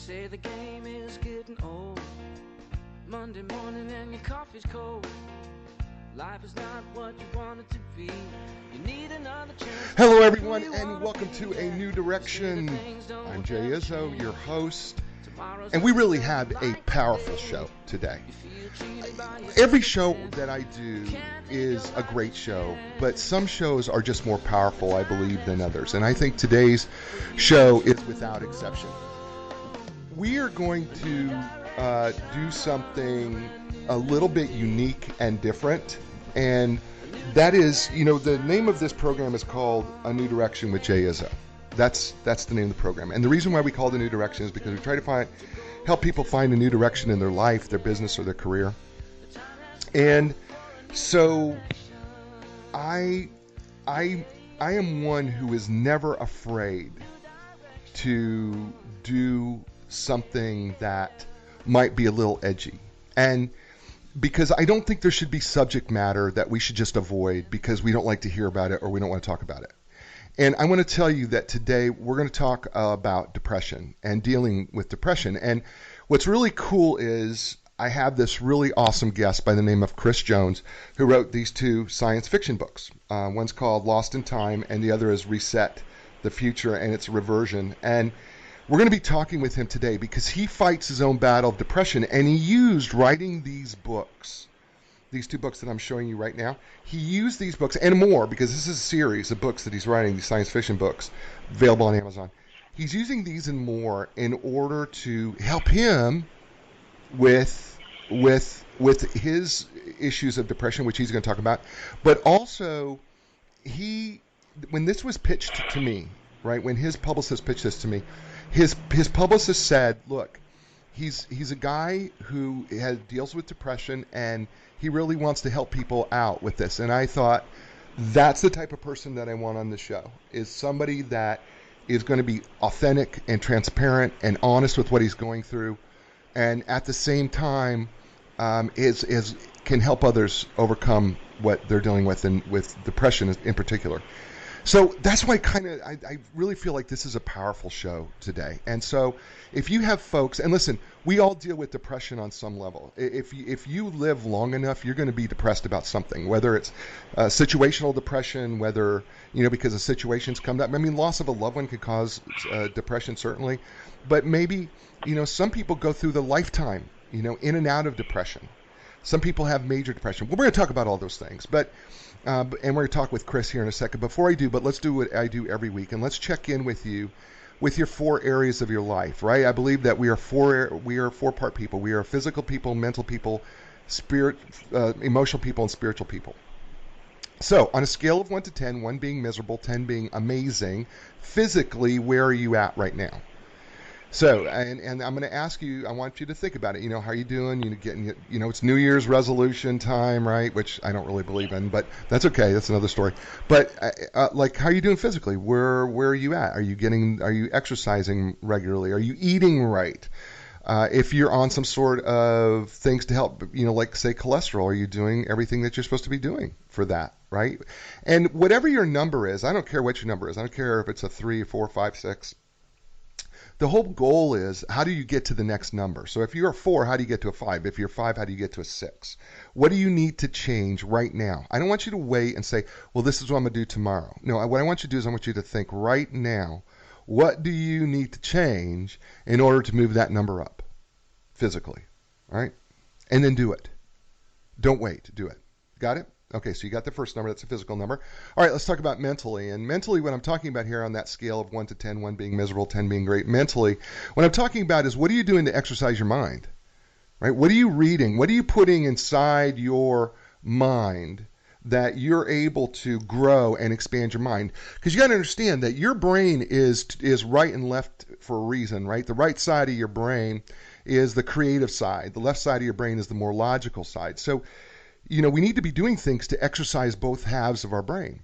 say the game is getting old. Monday morning and your coffee's cold. Life is not what you want it to be. You need another chance. Hello everyone and welcome to A New Direction. I'm Jay Izzo, your host, and we really have a powerful show today. Every show that I do is a great show, but some shows are just more powerful, I believe, than others. And I think today's show is without exception. We are going to do something a little bit unique and different, and that is, the name of this program is called A New Direction with Jay Izzo. That's the name of the program. And the reason why we call it A New Direction is because we try to help people find a new direction in their life, their business, or their career. And so I am one who is never afraid to do something that might be a little edgy. And because I don't think there should be subject matter that we should just avoid because we don't like to hear about it or we don't want to talk about it. And I want to tell you that today we're going to talk about depression and dealing with depression. And what's really cool is I have this really awesome guest by the name of Chris Jones, who wrote these two science fiction books. One's called Lost in Time and the other is Reset the Future, and it's Reversione. And we're going to be talking with him today because he fights his own battle of depression, and he used writing these books, these two books that I'm showing you right now. He used these books and more, because this is a series of books that he's writing, these science fiction books, available on Amazon. He's using these and more in order to help him with his issues of depression, which he's going to talk about. But also, when this was pitched to me, right, when his publicist pitched this to me, his publicist said, look, he's a guy who deals with depression, and he really wants to help people out with this. And I thought, that's the type of person that I want on the show, is somebody that is going to be authentic and transparent and honest with what he's going through, and at the same time can help others overcome what they're dealing with, and with depression in particular. So that's why I really feel like this is a powerful show today. And so if you have folks, and listen, we all deal with depression on some level. If you live long enough, you're going to be depressed about something, whether it's situational depression, whether, because of situations come up. I mean, loss of a loved one could cause depression, certainly. But maybe, some people go through the lifetime, in and out of depression. Some people have major depression. Well, we're going to talk about all those things, and we're going to talk with Chris here in a second. Before I do, but let's do what I do every week, and let's check in with you with your four areas of your life, right? I believe that we are four-part people. We are physical people, mental people, emotional people, and spiritual people. So on a scale of 1 to 10, 1 being miserable, 10 being amazing, physically, where are you at right now? So, and I'm going to ask you, I want you to think about it. How are you doing? Getting, it's New Year's resolution time, right? Which I don't really believe in, but that's okay. That's another story. But how are you doing physically? Where are you at? Are you exercising regularly? Are you eating right? If you're on some sort of things to help, like say cholesterol, are you doing everything that you're supposed to be doing for that, right? And whatever your number is, I don't care what your number is. I don't care if it's a 3, 4, 5, 6. The whole goal is, how do you get to the next number? So if you're a 4, how do you get to a 5? If you're 5, how do you get to a 6? What do you need to change right now? I don't want you to wait and say, well, this is what I'm going to do tomorrow. No, what I want you to do is I want you to think right now, what do you need to change in order to move that number up physically, all right? And then do it. Don't wait. Do it. Got it? Okay, so you got the first number. That's a physical number. All right, let's talk about mentally. And mentally, what I'm talking about here on that scale of 1 to 10, 1 being miserable, 10 being great, mentally, what I'm talking about is, what are you doing to exercise your mind? Right? What are you reading? What are you putting inside your mind that you're able to grow and expand your mind? Because you got to understand that your brain is right and left for a reason, right? The right side of your brain is the creative side. The left side of your brain is the more logical side. So, we need to be doing things to exercise both halves of our brain,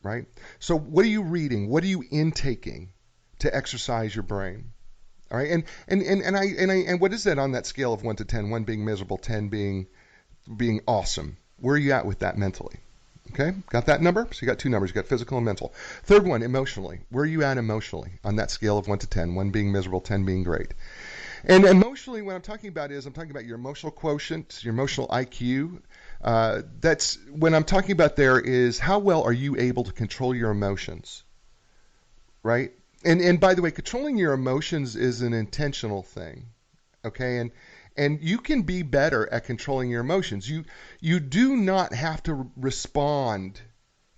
right? So what are you reading? What are you intaking to exercise your brain? All right, and what is that on that scale of 1 to 10? 1 being miserable, 10 being awesome. Where are you at with that mentally? Okay, got that number? So you got two numbers. You got physical and mental. Third one, emotionally. Where are you at emotionally on that scale of 1 to 10? 1 being miserable, 10 being great. And emotionally, what I'm talking about is I'm talking about your emotional quotient, your emotional IQ. That's when I'm talking about there is how well are you able to control your emotions, right? And by the way, controlling your emotions is an intentional thing, okay? And you can be better at controlling your emotions. You do not have to respond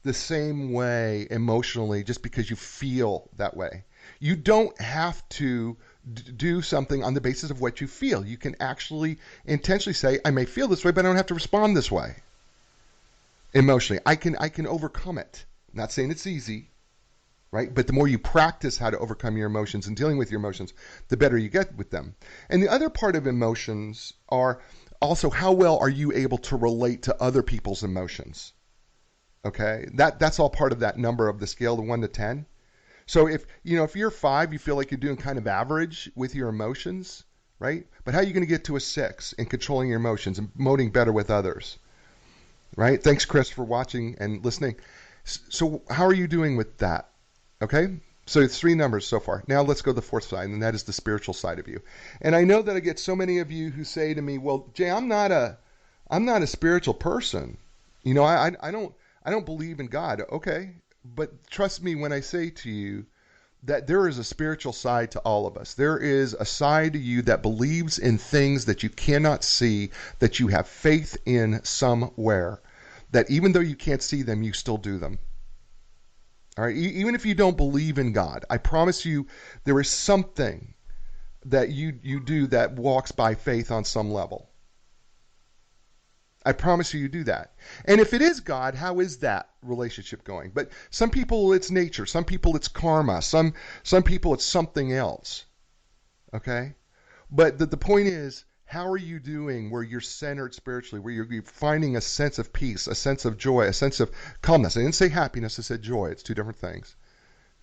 the same way emotionally just because you feel that way. You don't have to do something on the basis of what you feel. You can actually intentionally say, I may feel this way, but I don't have to respond this way emotionally. I can overcome it. I'm not saying it's easy, right? But the more you practice how to overcome your emotions and dealing with your emotions, the better you get with them. And the other part of emotions are also how well are you able to relate to other people's emotions? Okay, that's all part of that number of the scale of 1 to 10. So if you're 5, you feel like you're doing kind of average with your emotions, right? But how are you going to get to a 6 in controlling your emotions and emoting better with others, right? Thanks, Chris, for watching and listening. So how are you doing with that? Okay, so it's 3 numbers so far. Now let's go to the 4th side, and that is the spiritual side of you. And I know that I get so many of you who say to me, "Well, Jay, I'm not a spiritual person. I don't believe in God." Okay, but trust me when I say to you that there is a spiritual side to all of us. There is a side to you that believes in things that you cannot see, that you have faith in somewhere, that even though you can't see them, you still do them. All right, even if you don't believe in God, I promise you there is something that you do that walks by faith on some level. I promise you do that. And if it is God, how is that relationship going? But some people it's nature, some people it's karma, some people it's something else. Okay? But the point is, how are you doing where you're centered spiritually, where you're finding a sense of peace, a sense of joy, a sense of calmness? I didn't say happiness, I said joy. It's 2 different things.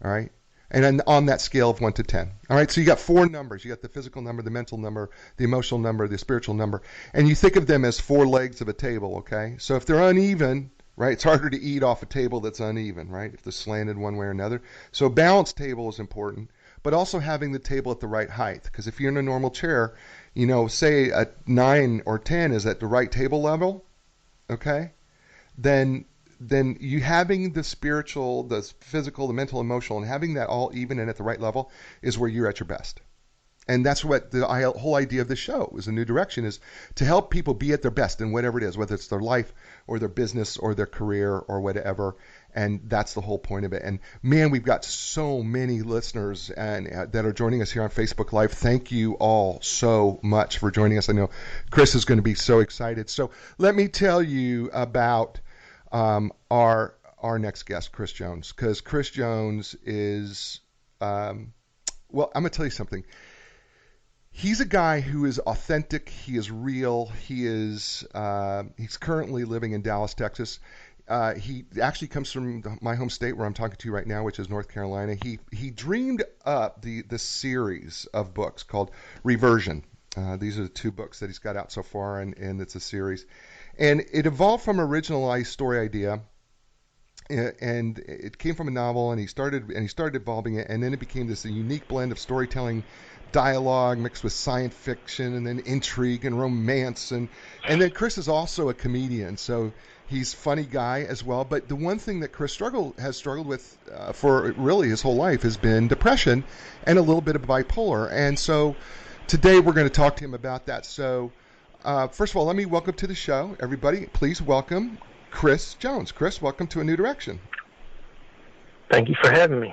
All right? And then on that scale of 1 to 10. All right, so you got 4 numbers. You got the physical number, the mental number, the emotional number, the spiritual number. And you think of them as 4 legs of a table, okay? So if they're uneven, right, it's harder to eat off a table that's uneven, right, if they're slanted one way or another. So a balanced table is important, but also having the table at the right height. Because if you're in a normal chair, say a 9 or 10 is at the right table level, okay, then you having the spiritual, the physical, the mental, emotional, and having that all even and at the right level is where you're at your best. And that's what the whole idea of this show is, a new direction, is to help people be at their best in whatever it is, whether it's their life or their business or their career or whatever. And that's the whole point of it. And man, we've got so many listeners and that are joining us here on Facebook Live. Thank you all so much for joining us. I know Chris is going to be so excited. So let me tell you about our next guest, Chris Jones, because Chris Jones is, I'm going to tell you something. He's a guy who is authentic. He is real. He's currently living in Dallas, Texas. He actually comes from my home state where I'm talking to you right now, which is North Carolina. He dreamed up the series of books called Reversione. These are the 2 books that he's got out so far, and it's a series. And it evolved from an originalized story idea, and it came from a novel, and he started evolving it, and then it became this unique blend of storytelling, dialogue mixed with science fiction, and then intrigue and romance, and then Chris is also a comedian, so he's a funny guy as well. But the one thing that Chris has struggled with for really his whole life has been depression and a little bit of bipolar, and so today we're going to talk to him about that. So first of all, let me welcome to the show, everybody. Please welcome Chris Jones. Chris, welcome to A New Direction. Thank you for having me.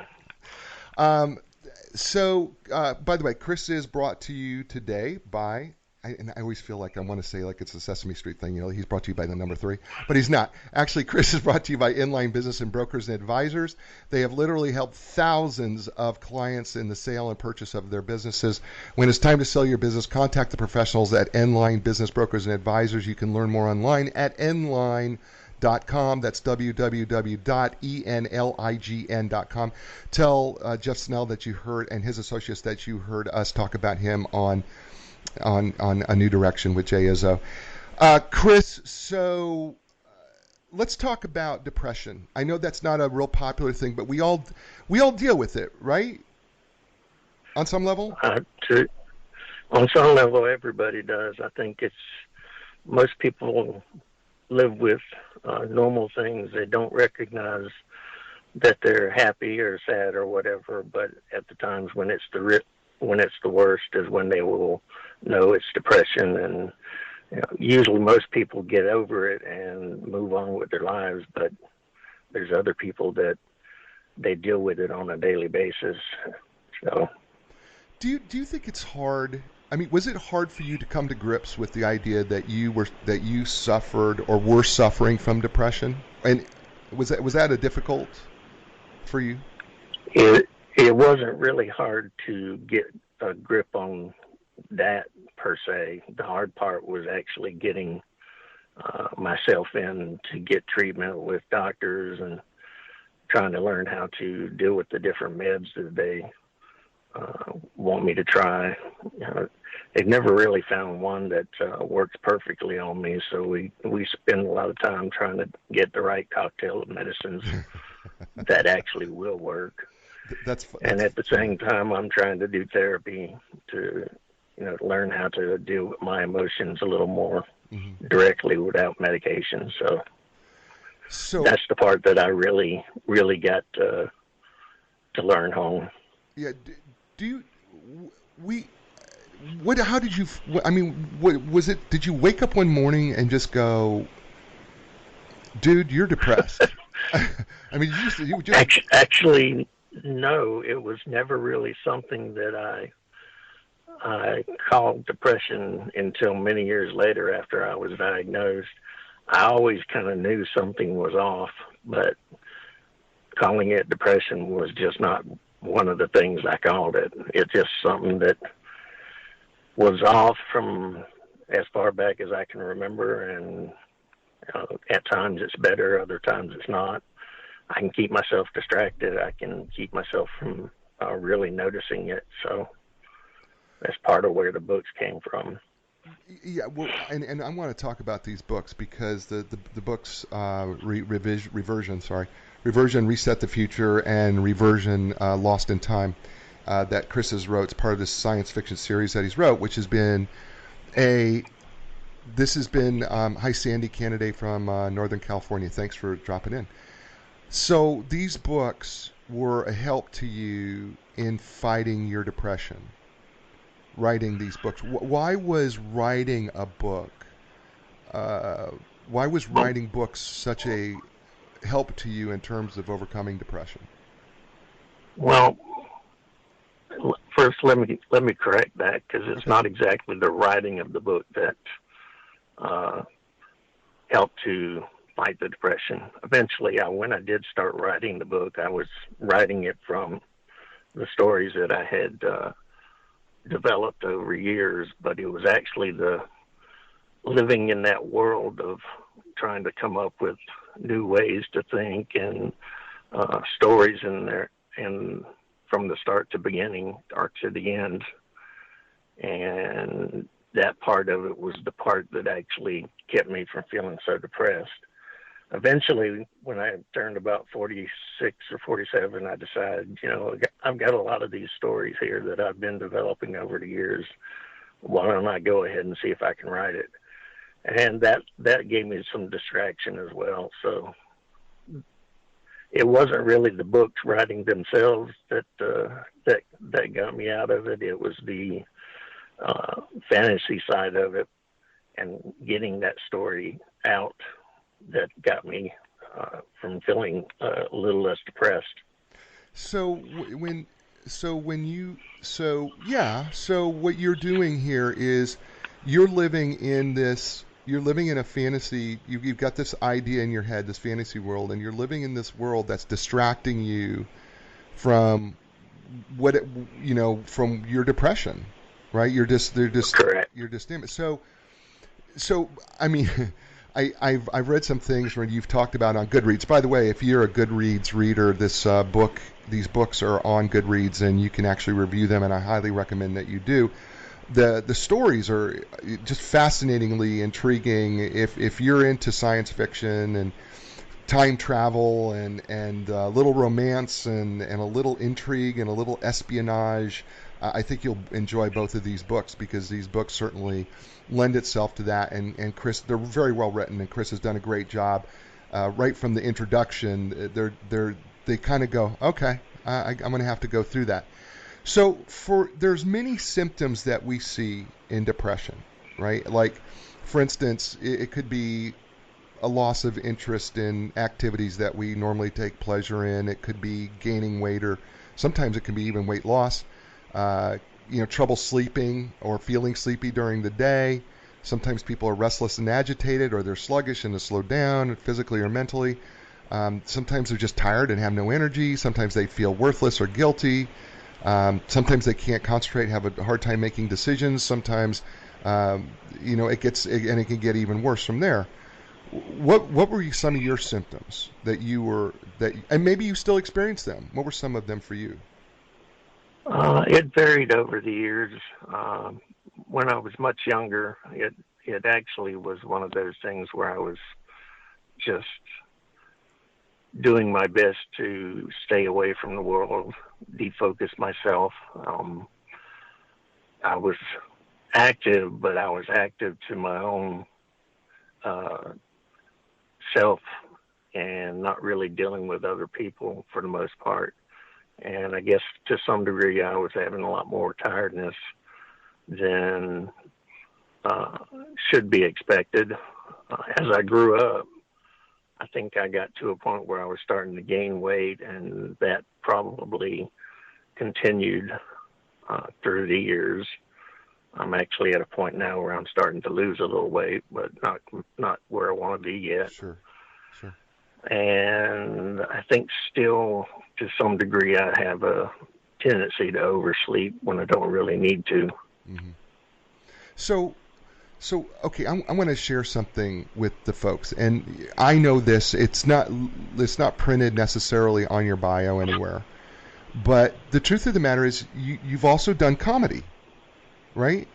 So, by the way, Chris is brought to you today by, and I always feel like I want to say like it's a Sesame Street thing, he's brought to you by the number 3, but he's not. Actually, Chris is brought to you by Inline Business and Brokers and Advisors. They have literally helped thousands of clients in the sale and purchase of their businesses. When it's time to sell your business, contact the professionals at Inline Business Brokers and Advisors. You can learn more online at Inline.com. That's www.enlign.com. Tell Jeff Snell that you heard, and his associates, that you heard us talk about him on A New Direction with Jay Izzo. Chris, so let's talk about depression. I know that's not a real popular thing, but we all deal with it, right? On some level? On some level, everybody does. I think most people live with normal things. They don't recognize that they're happy or sad or whatever, but at the times when it's the worst is when they will know it's depression. And usually most people get over it and move on with their lives, but there's other people that they deal with it on a daily basis. So, do you think it's hard? I mean, was it hard for you to come to grips with the idea that you suffered or were suffering from depression? And was that a difficult for you? It wasn't really hard to get a grip on that per se. The hard part was actually getting myself in to get treatment with doctors and trying to learn how to deal with the different meds that they want me to try. They've never really found one that works perfectly on me, so we spend a lot of time trying to get the right cocktail of medicines that actually will work. And at the same time, I'm trying to do therapy to learn how to deal with my emotions a little more directly without medication. So that's the part that I really, really got to learn home. Yeah. How did you, I mean, was it, did you wake up one morning and just go, dude, you're depressed? I mean, you just... Actually, no, it was never really something that I called depression until many years later after I was diagnosed. I always kind of knew something was off, but calling it depression was just not one of the things I called it. It's just something that was off from as far back as I can remember, and at times it's better, other times it's not. I can keep myself distracted. I can keep myself from really noticing it. So that's part of where the books came from. Yeah, well, and I want to talk about these books because the books, Reversion, Reset the Future, and Reversion, Lost in Time, that Chris has wrote. It's part of this science fiction series that he's wrote, which has been hi Sandy, candidate from Northern California. Thanks for dropping in. So these books were a help to you in fighting your depression, writing these books. Why was writing a book, why was writing books such a help to you in terms of overcoming depression? Well, first let me correct that, because it's not exactly the writing of the book that helped to fight the depression. Eventually, when I did start writing the book, I was writing it from the stories that I had developed over years, but it was actually the living in that world of trying to come up with new ways to think and stories in there, and from the start to beginning or to the end. And that part of it was the part that actually kept me from feeling so depressed. Eventually, when I turned about 46 or 47, I decided, I've got a lot of these stories here that I've been developing over the years. Why don't I go ahead and see if I can write it? And that gave me some distraction as well. So it wasn't really the books writing themselves that got me out of it. It was the fantasy side of it and getting that story out that got me from feeling a little less depressed. So what you're doing here is you're living in a fantasy. You've got this idea in your head, this fantasy world, and you're living in this world that's distracting you from from your depression, right? Correct. You're just So I mean. I've read some things where you've talked about on Goodreads. By the way, if you're a Goodreads reader, these books are on Goodreads, and you can actually review them, and I highly recommend that you do. the stories are just fascinatingly intriguing. If you're into science fiction and time travel and a little romance and a little intrigue and a little espionage, I think you'll enjoy both of these books, because these books certainly lend itself to that. And Chris, they're very well written, and Chris has done a great job right from the introduction. They kind of go, okay, I'm going to have to go through that. So there's many symptoms that we see in depression, right? Like, for instance, it could be a loss of interest in activities that we normally take pleasure in. It could be gaining weight, or sometimes it can be even weight loss. Trouble sleeping or feeling sleepy during the day. Sometimes people are restless and agitated, or they're sluggish and slow down physically or mentally. Sometimes they're just tired and have no energy. Sometimes they feel worthless or guilty. Sometimes they can't concentrate, have a hard time making decisions. Sometimes, it can get even worse from there. What were some of your symptoms and maybe you still experience them? What were some of them for you? It varied over the years. When I was much younger, it actually was one of those things where I was just doing my best to stay away from the world, defocus myself. I was active, but I was active to my own self and not really dealing with other people for the most part. And I guess to some degree I was having a lot more tiredness than should be expected. As I grew up, I think I got to a point where I was starting to gain weight, and that probably continued through the years. I'm actually at a point now where I'm starting to lose a little weight, but not where I want to be yet. Sure. And I think still, to some degree, I have a tendency to oversleep when I don't really need to. Mm-hmm. So okay, I'm going to share something with the folks, and I know this. It's not printed necessarily on your bio anywhere, but the truth of the matter is, you've also done comedy, right?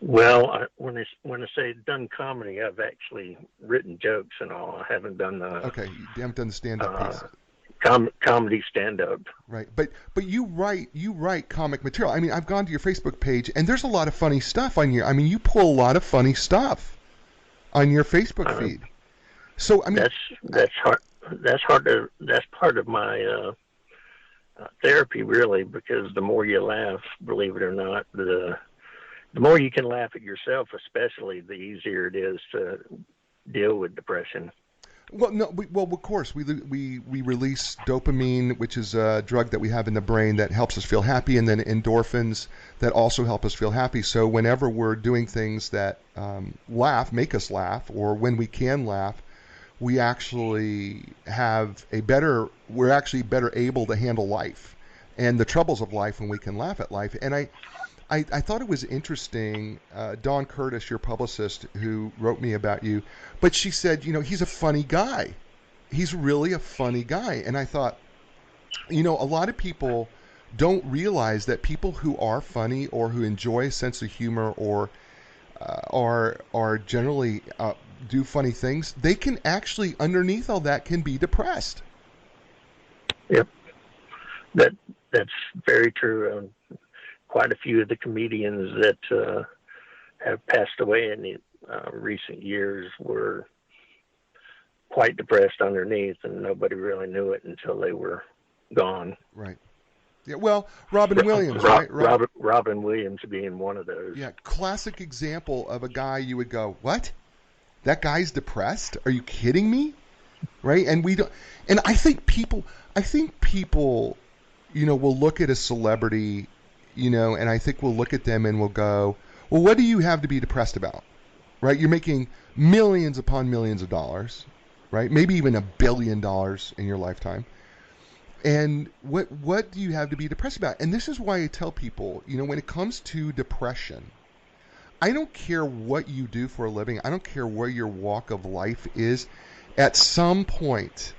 Well, when I say done comedy, I've actually written jokes and all. I haven't done the okay. You haven't done the stand-up piece. Comedy stand-up. Right, but you write comic material. I mean, I've gone to your Facebook page, and there's a lot of funny stuff on your. I mean, you pull a lot of funny stuff on your Facebook feed. So I mean, that's hard. That's part of my therapy, really, because the more you laugh, believe it or not, the more you can laugh at yourself, especially, the easier it is to deal with depression. Well, no. Of course, we release dopamine, which is a drug that we have in the brain that helps us feel happy, and then endorphins that also help us feel happy. So whenever we're doing things that make us laugh, or when we can laugh, we actually we're actually better able to handle life and the troubles of life when we can laugh at life. And I thought it was interesting, Dawn Curtis, your publicist, who wrote me about you, but she said, he's a funny guy. He's really a funny guy. And I thought, a lot of people don't realize that people who are funny or who enjoy a sense of humor or are generally do funny things, they can actually, underneath all that, can be depressed. Yep. That's very true. Quite a few of the comedians that have passed away in the recent years were quite depressed underneath, and nobody really knew it until they were gone. Right. Yeah. Well, Robin Williams, right? Robin Williams being one of those. Yeah. Classic example of a guy you would go, what? That guy's depressed? Are you kidding me? Right? And we don't. And I think people, will look at a celebrity, and I think we'll look at them and we'll go, well, what do you have to be depressed about? Right? You're making millions upon millions of dollars, right? Maybe even $1 billion in your lifetime. And what do you have to be depressed about? And this is why I tell people, when it comes to depression, I don't care what you do for a living. I don't care where your walk of life is. At some point,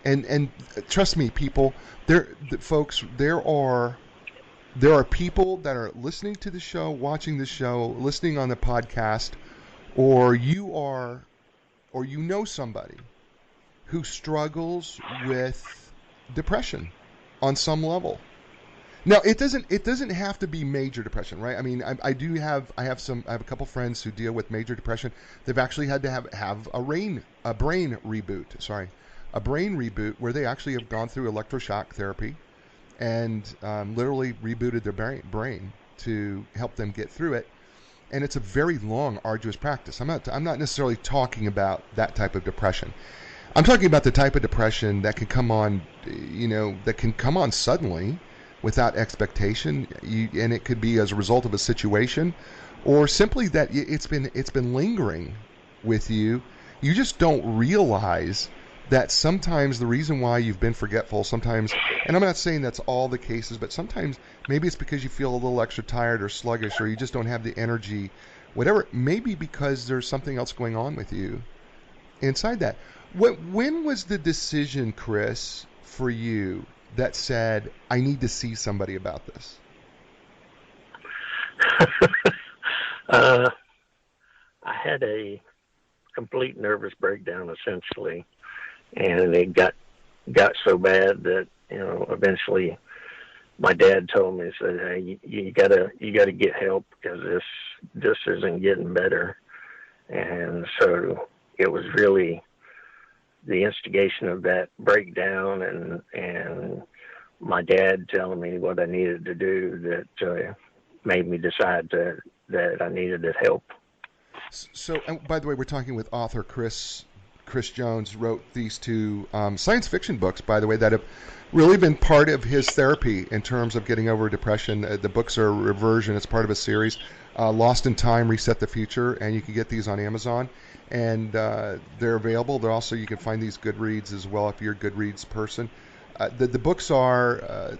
and trust me, people, there are there are people that are listening to the show, watching the show, listening on the podcast, or you know somebody who struggles with depression on some level. Now, it doesn't have to be major depression, right? I mean, I have a couple friends who deal with major depression. They've actually had to have a brain reboot. A brain reboot where they actually have gone through electroshock therapy and literally rebooted their brain to help them get through it. And it's a very long, arduous practice. I'm not necessarily talking about that type of depression. I'm talking about the type of depression that can come on, suddenly, without expectation, and it could be as a result of a situation, or simply that it's been lingering with you. You just don't realize that sometimes the reason why you've been forgetful, sometimes, and I'm not saying that's all the cases, but sometimes maybe it's because you feel a little extra tired or sluggish, or you just don't have the energy, whatever. Maybe because there's something else going on with you inside that. When was the decision, Chris, for you that said, I need to see somebody about this? I had a complete nervous breakdown, essentially, and it got so bad that, eventually my dad told me, said, hey, you gotta get help because this isn't getting better. And so it was really the instigation of that breakdown and my dad telling me what I needed to do that made me decide that I needed help. So, and by the way, we're talking with author Chris Jones. Wrote these two science fiction books, by the way, that have really been part of his therapy in terms of getting over depression. The books are Reversione. It's part of a series, Lost in Time, Reset the Future, and you can get these on Amazon. And they're available. They're also, you can find these Goodreads as well if you're a Goodreads person. The books are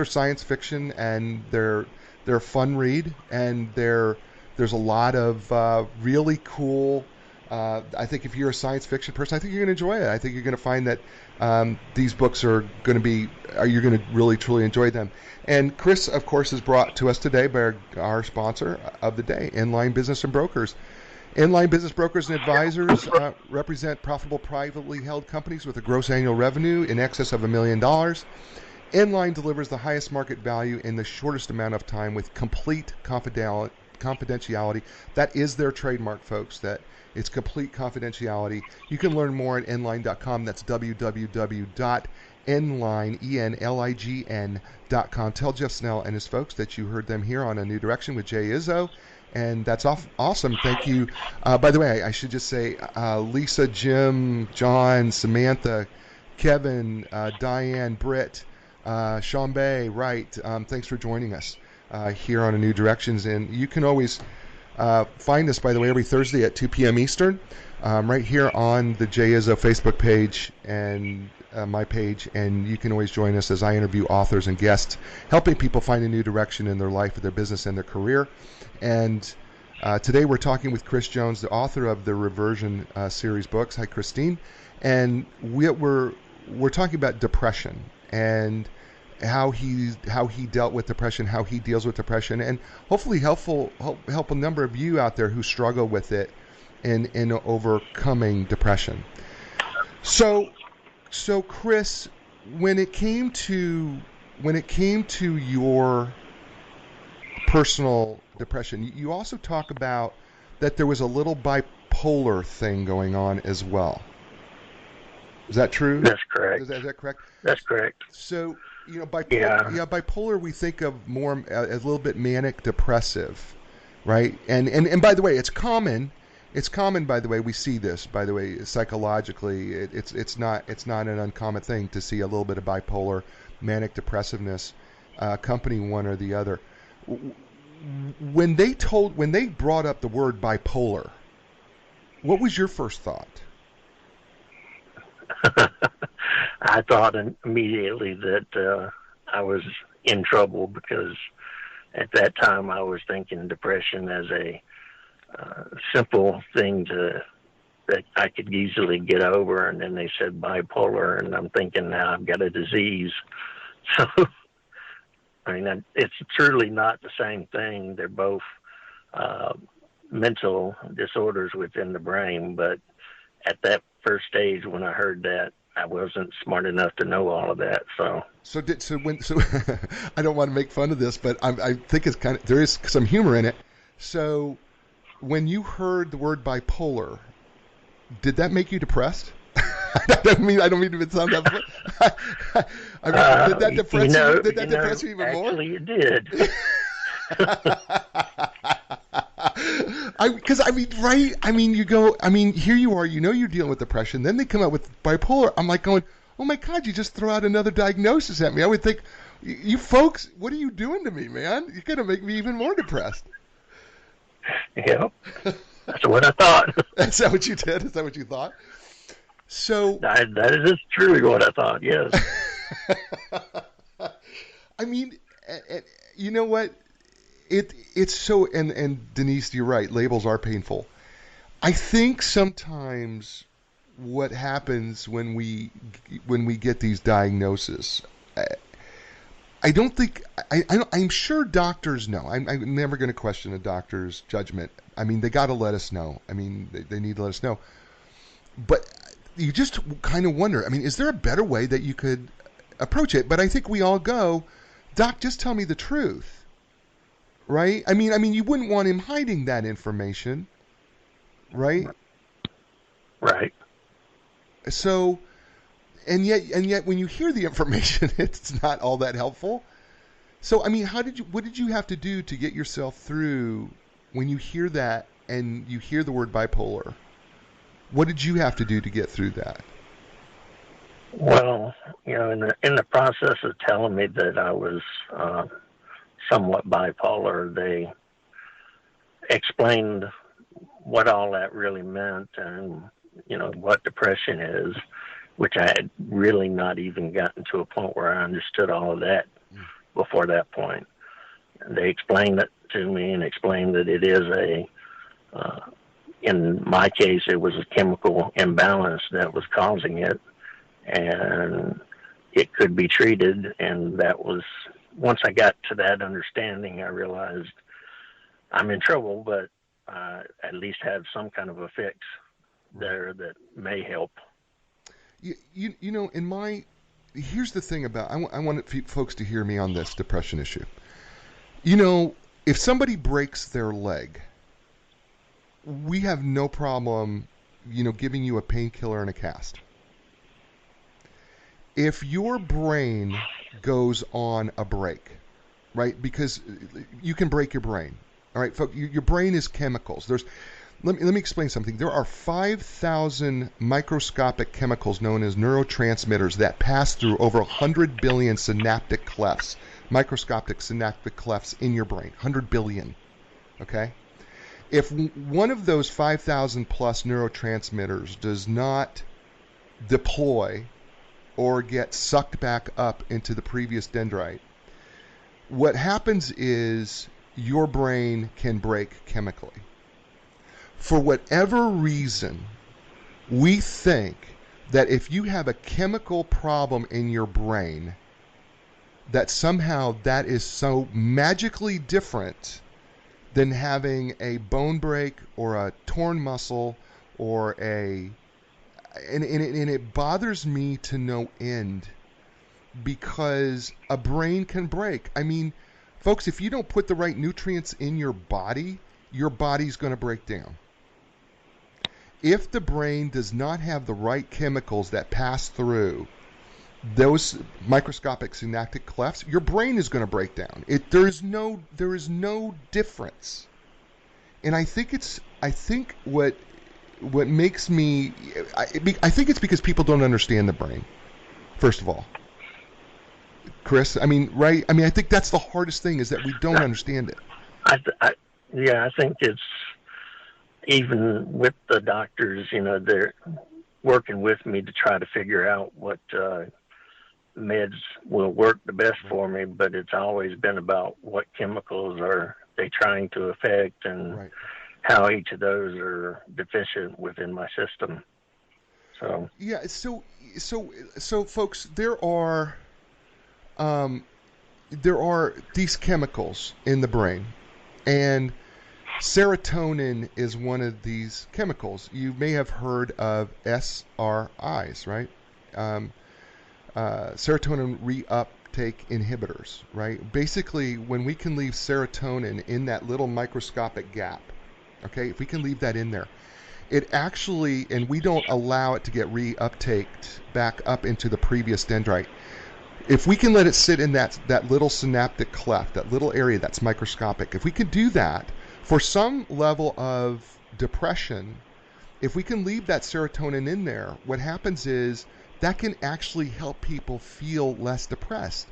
science fiction, and they're a fun read, and there's a lot of really cool. I think if you're a science fiction person, I think you're going to enjoy it. I think you're going to find that these books are going to be, you're going to really truly enjoy them. And Chris, of course, is brought to us today by our sponsor of the day, Inline Business and Brokers. Inline Business Brokers and Advisors represent profitable privately held companies with a gross annual revenue in excess of $1 million. Inline delivers the highest market value in the shortest amount of time with complete confidentiality. That is their trademark, folks. That it's complete confidentiality. You can learn more at inline.com. That's www.enlign.com. Tell Jeff Snell and his folks that you heard them here on A New Direction with Jay Izzo. And that's awesome. Thank you. By the way, I should just say Lisa, Jim, John, Samantha, Kevin, Diane, Britt, Sean Bay, Wright, thanks for joining us here on A New Directions. And you can always find us, by the way, every Thursday at 2 p.m. Eastern, right here on the Jay Izzo Facebook page and my page. And you can always join us as I interview authors and guests, helping people find a new direction in their life, their business, and their career. And today we're talking with Chris Jones, the author of the Reversion series books. Hi, Christine. And we're talking about depression and how he dealt with depression, how he deals with depression, and hopefully help a number of you out there who struggle with it in overcoming depression. So Chris, when it came to your personal depression, you also talk about that there was a little bipolar thing going on as well. Is that true? That's correct. Is that correct? That's correct. So, bipolar we think of more as a little bit manic depressive, right? And by the way, it's common. It's common, by the way. We see this, by the way, psychologically. It's not an uncommon thing to see a little bit of bipolar, manic depressiveness, accompanying one or the other. When they brought up the word bipolar, what was your first thought? I thought immediately that I was in trouble because at that time I was thinking depression as a simple thing that I could easily get over, and then they said bipolar, and I'm thinking now I've got a disease. So I mean, it's truly not the same thing. They're both mental disorders within the brain, but at that first stage when I heard that, I wasn't smart enough to know all of that. So I don't want to make fun of this, but I think it's there is some humor in it. So when you heard the word bipolar, did that make you depressed? I don't mean to sound that. Did that depress you? Did that depress you even more? Actually, it did. Because right? I mean, you go. I mean, here you are. You know, you're dealing with depression. Then they come out with bipolar. I'm like going, oh my God! You just throw out another diagnosis at me. I would think, you folks, what are you doing to me, man? You're gonna make me even more depressed. Yeah, that's what I thought. Is that what you did? Is that what you thought? So that is truly what I thought. Yes. I mean, you know what? It's so, and Denise, you're right. Labels are painful. I think sometimes what happens when we get these diagnoses, I don't think I'm sure doctors know. I'm never going to question a doctor's judgment. I mean, they got to let us know. I mean, they need to let us know. But you just kind of wonder. I mean, is there a better way that you could approach it? But I think we all go, Doc, just tell me the truth. Right? I mean, you wouldn't want him hiding that information, right? Right. So, and yet, when you hear the information, it's not all that helpful. So, I mean, what did you have to do to get yourself through when you hear that and you hear the word bipolar? What did you have to do to get through that? Well, you know, in the process of telling me that I was somewhat bipolar, they explained what all that really meant and, you know, what depression is, which I had really not even gotten to a point where I understood all of that before that point. And they explained it to me and explained that it is in my case, it was a chemical imbalance that was causing it, and it could be treated. And that was, once I got to that understanding, I realized I'm in trouble, but at least have some kind of a fix there that may help. You know, here's the thing about, I want folks to hear me on this depression issue. You know, if somebody breaks their leg, we have no problem, you know, giving you a painkiller and a cast. If your brain goes on a break, right? Because you can break your brain. All right, folks, your brain is chemicals. Let me explain something. There are 5,000 microscopic chemicals known as neurotransmitters that pass through over 100 billion synaptic clefts, microscopic synaptic clefts in your brain. 100 billion. Okay? If one of those 5,000 plus neurotransmitters does not deploy or get sucked back up into the previous dendrite, what happens is your brain can break chemically. For whatever reason, we think that if you have a chemical problem in your brain, that somehow that is so magically different than having a bone break or a torn muscle or and it bothers me to no end, because a brain can break. I mean, folks, if you don't put the right nutrients in your body's going to break down. If the brain does not have the right chemicals that pass through those microscopic synaptic clefts, your brain is going to break down. There is no difference. And I think what makes me, I think it's because people don't understand the brain, first of all. Chris, I mean, right? I mean, I think that's the hardest thing, is that we don't understand it. I think it's, even with the doctors, you know, they're working with me to try to figure out what meds will work the best for me, but it's always been about what chemicals are they trying to affect and right. how each of those are deficient within my system. So yeah, so folks, there are there are these chemicals in the brain, and serotonin is one of these chemicals. You may have heard of SRIs, right? Serotonin reuptake inhibitors, right? Basically, when we can leave serotonin in that little microscopic gap, okay, if we can leave that in there, it actually, and we don't allow it to get reuptaked back up into the previous dendrite. If we can let it sit in that little synaptic cleft, that little area that's microscopic, if we could do that for some level of depression, if we can leave that serotonin in there, what happens is that can actually help people feel less depressed.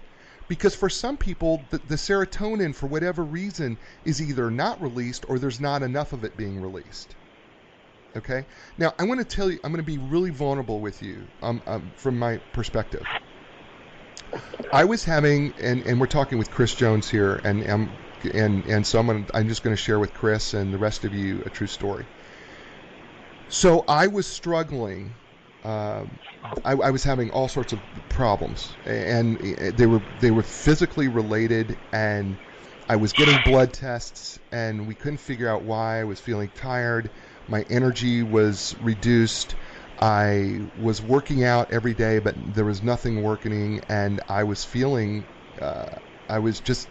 Because for some people, the serotonin, for whatever reason, is either not released or there's not enough of it being released. Okay? Now, I want to tell you, I'm going to be really vulnerable with you from my perspective. I was having, and we're talking with Chris Jones here, and so I'm just going to share with Chris and the rest of you a true story. So I was struggling. I was having all sorts of problems, and they were physically related, and I was getting blood tests, and we couldn't figure out why. I was feeling tired. My energy was reduced. I was working out every day, but there was nothing working, and I was feeling, it was just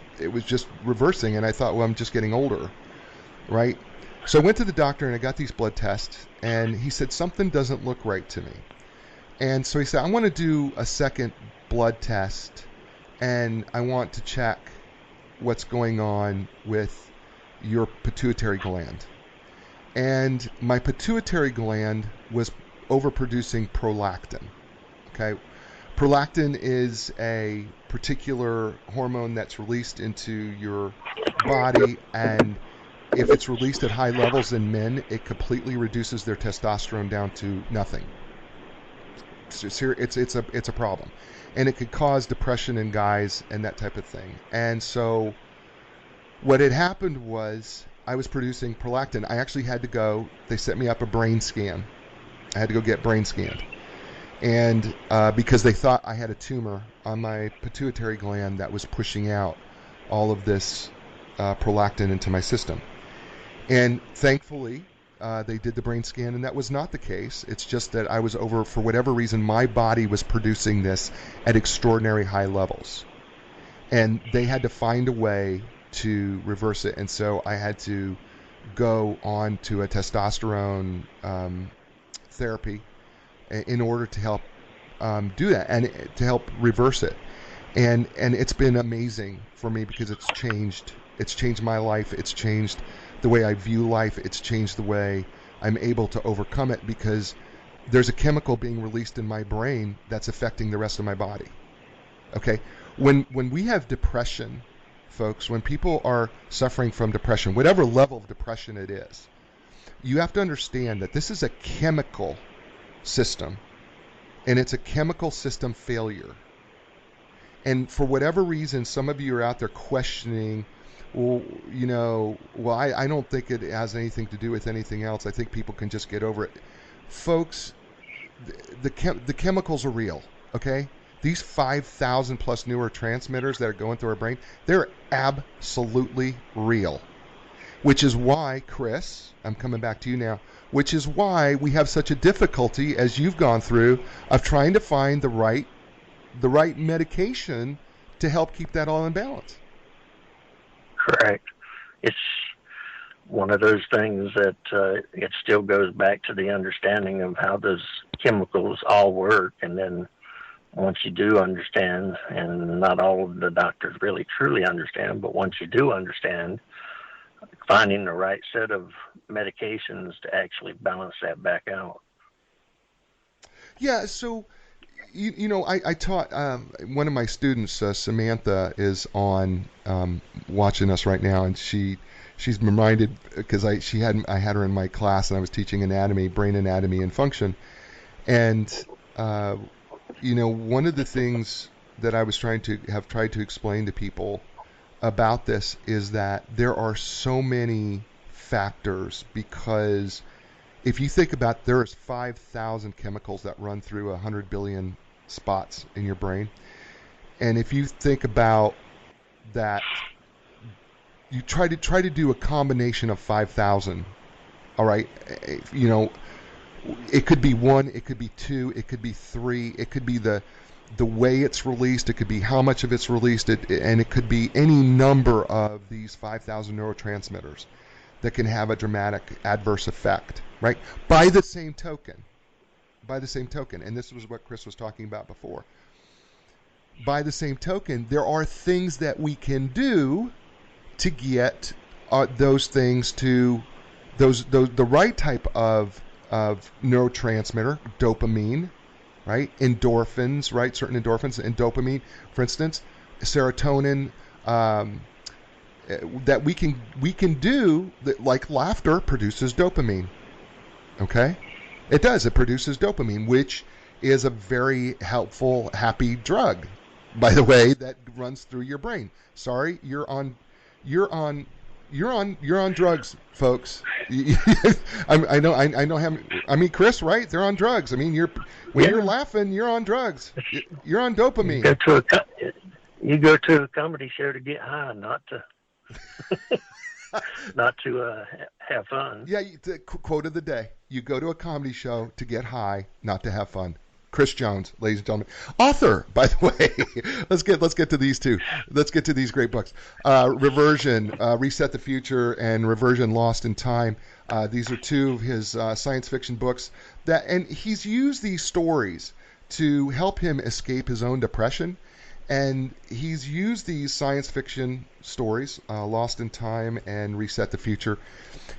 reversing, and I thought, well, I'm just getting older, right? So I went to the doctor, and I got these blood tests, and he said, something doesn't look right to me. And so he said, I want to do a second blood test, and I want to check what's going on with your pituitary gland. And my pituitary gland was overproducing prolactin. Okay, prolactin is a particular hormone that's released into your body, and if it's released at high levels in men, it completely reduces their testosterone down to nothing. It's a problem, and it could cause depression in guys and that type of thing. And so what had happened was I was producing prolactin. I actually had to go. They set me up a brain scan. I had to go get brain scanned, and because they thought I had a tumor on my pituitary gland that was pushing out all of this prolactin into my system. And thankfully, they did the brain scan, and that was not the case. It's just that I was over, for whatever reason, my body was producing this at extraordinary high levels, and they had to find a way to reverse it. And so I had to go on to a testosterone therapy in order to help do that and to help reverse it. And it's been amazing for me because it's changed my life. It's changed the way I view life. It's changed the way I'm able to overcome it, because there's a chemical being released in my brain that's affecting the rest of my body. Okay? When we have depression, folks, when people are suffering from depression, whatever level of depression it is, you have to understand that this is a chemical system, and it's a chemical system failure. And for whatever reason, some of you are out there questioning, I don't think it has anything to do with anything else. I think people can just get over it. Folks, the chemicals are real, okay? These 5,000 plus neurotransmitters that are going through our brain, they're absolutely real. Which is why, Chris, I'm coming back to you now, which is why we have such a difficulty, as you've gone through, of trying to find the right medication to help keep that all in balance. Correct. It's one of those things that it still goes back to the understanding of how those chemicals all work. And then once you do understand, and not all of the doctors really truly understand, but once you do understand, finding the right set of medications to actually balance that back out. Yeah, so I taught one of my students, Samantha, is on watching us right now, and she's reminded, because I had her in my class, and I was teaching anatomy, brain anatomy and function, and one of the things that I was tried to explain to people about this is that there are so many factors, because if you think about, there's 5,000 chemicals that run through 100 billion spots in your brain. And if you think about that you try to do a combination of 5,000. All right, you know, it could be 1, it could be 2, it could be 3, it could be the way it's released, it could be how much of it's released, and it could be any number of these 5,000 neurotransmitters that can have a dramatic adverse effect, right? By the same token, and this was what Chris was talking about before. By the same token, there are things that we can do to get those things to the right type of neurotransmitter, dopamine, right? Endorphins, right? Certain endorphins and dopamine, for instance, serotonin, that we can do that, like laughter produces dopamine. Okay? It does. It produces dopamine, which is a very helpful, happy drug, by the way, that runs through your brain. Sorry, you're on drugs, folks. I know. I mean, Chris, right? They're on drugs. I mean, when you're laughing, you're on drugs. You're on dopamine. You go to a comedy show to get high, not to have fun. Yeah, the quote of the day: you go to a comedy show to get high, not to have fun. Chris Jones, ladies and gentlemen, author, by the way. Let's get to these two. Let's get to these great books. Reversion, Reset the Future, and Reversion, Lost in Time. These are two of his science fiction books and he's used these stories to help him escape his own depression. And he's used these science fiction stories, Lost in Time and Reset the Future.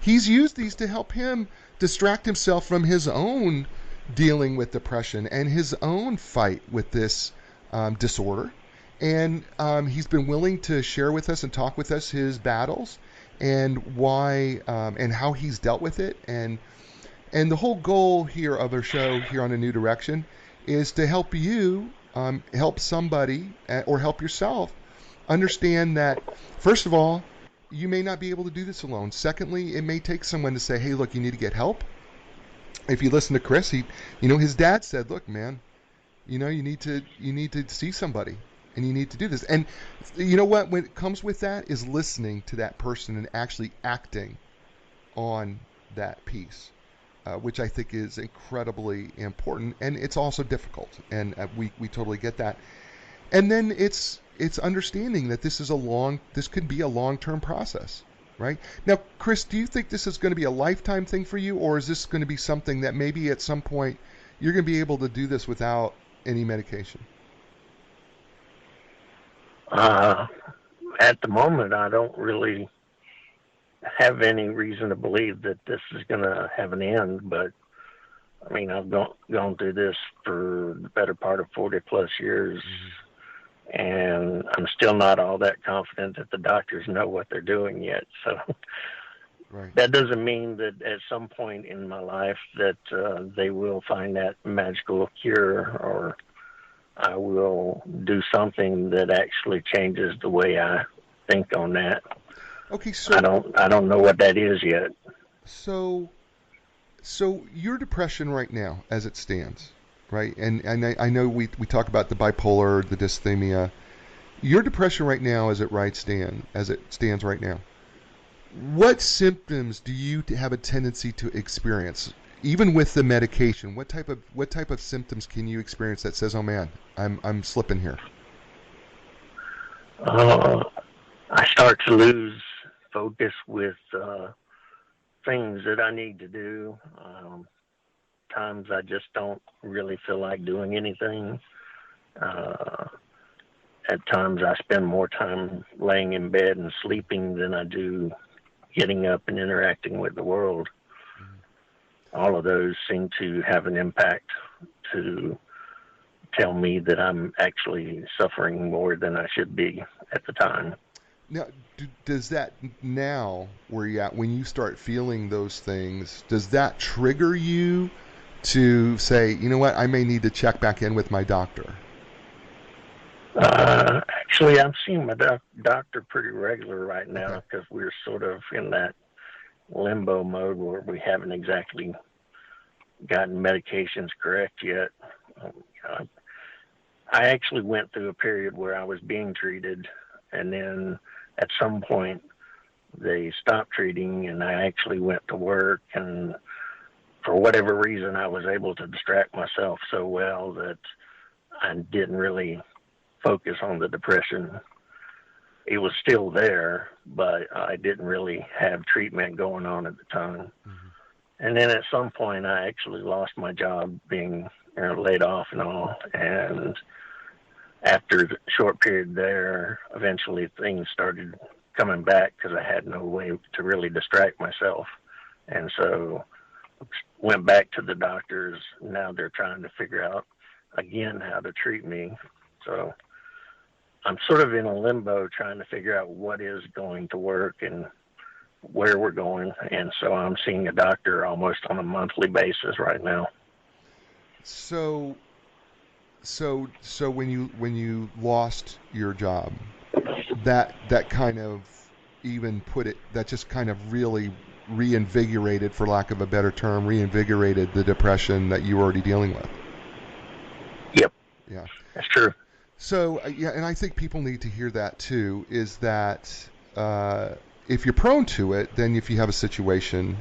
He's used these to help him distract himself from his own dealing with depression and his own fight with this disorder. And he's been willing to share with us and talk with us his battles and why and how he's dealt with it. And the whole goal here of our show here on A New Direction is to help you help somebody or help yourself understand that, first of all, you may not be able to do this alone. Secondly, it may take someone to say, hey, look, you need to get help. If you listen to Chris, his dad said, look, man, you need to see somebody and you need to do this. And you know what comes with that is listening to that person and actually acting on that piece, which I think is incredibly important. And it's also difficult. And we totally get that. And then it's understanding that this could be a long-term process. Right? Now, Chris, do you think this is going to be a lifetime thing for you, or is this going to be something that maybe at some point you're going to be able to do this without any medication? At the moment, I don't really have any reason to believe that this is going to have an end, but I mean, I've gone through this for the better part of 40 plus years. Mm-hmm. And I'm still not all that confident that the doctors know what they're doing yet. So right. That doesn't mean that at some point in my life that they will find that magical cure, or I will do something that actually changes the way I think on that. Okay, so I don't know what that is yet. So your depression right now, as it stands, right? And I know we talk about the bipolar, the dysthymia. Your depression right now, as it stands right now, what symptoms do you have a tendency to experience, even with the medication? What type of symptoms can you experience that says, "Oh man, I'm slipping here"? I start to lose focus with things that I need to do. Times I just don't really feel like doing anything. At times I spend more time laying in bed and sleeping than I do getting up and interacting with the world. Mm-hmm. All of those seem to have an impact to tell me that I'm actually suffering more than I should be at the time. Now, does that now, where you're at, when you start feeling those things, does that trigger you to say, you know what, I may need to check back in with my doctor? Actually, I'm seeing my doctor pretty regular right now because we're sort of in that limbo mode where we haven't exactly gotten medications correct yet. I actually went through a period where I was being treated And then at some point, they stopped treating, and I actually went to work. And for whatever reason, I was able to distract myself so well that I didn't really focus on the depression. It was still there, but I didn't really have treatment going on at the time. Mm-hmm. And then at some point, I actually lost my job, being laid off and all. And after a short period there, eventually things started coming back because I had no way to really distract myself. And so went back to the doctors. Now they're trying to figure out again how to treat me. So I'm sort of in a limbo trying to figure out what is going to work and where we're going. And so I'm seeing a doctor almost on a monthly basis right now. So when you lost your job, that kind of even put it, that just kind of really reinvigorated, for lack of a better term, reinvigorated the depression that you were already dealing with. Yep. Yeah. That's true. So, yeah, and I think people need to hear that too, is that if you're prone to it, then if you have a situation,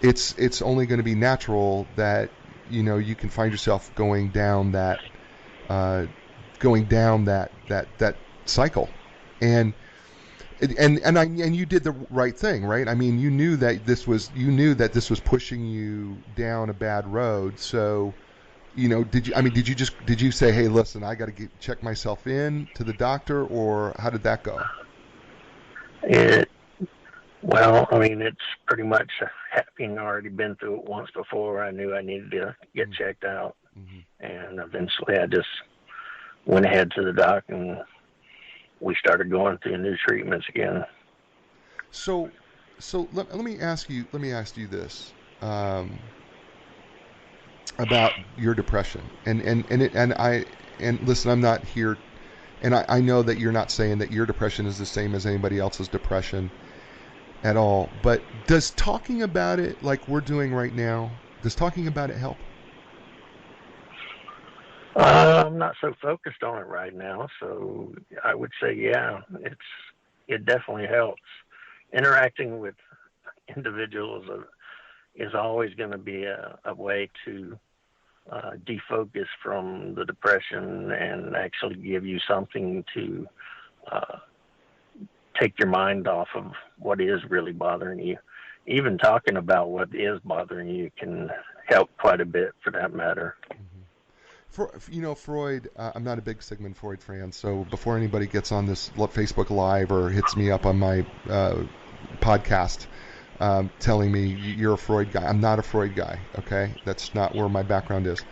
it's only going to be natural that, you can find yourself going down that cycle. And you did the right thing, right? I mean, you knew that this was pushing you down a bad road. So, did you say, hey, listen, I got to check myself in to the doctor, or how did that go? Well, I mean, it's pretty much having already been through it once before. I knew I needed to get checked out. Mm-hmm. And eventually I just went ahead to the doc, and we started going through new treatments again. So let me ask you this about your depression. And listen, I'm not here, and I know that you're not saying that your depression is the same as anybody else's depression at all, but does talking about it like we're doing right now, does talking about it help? I'm not so focused on it right now, so I would say, yeah, it definitely helps. Interacting with individuals is always going to be a way to defocus from the depression and actually give you something to take your mind off of what is really bothering you. Even talking about what is bothering you can help quite a bit, for that matter. Mm-hmm. Freud, I'm not a big Sigmund Freud fan, so before anybody gets on this Facebook Live or hits me up on my podcast telling me you're a Freud guy, I'm not a Freud guy, okay? That's not where my background is.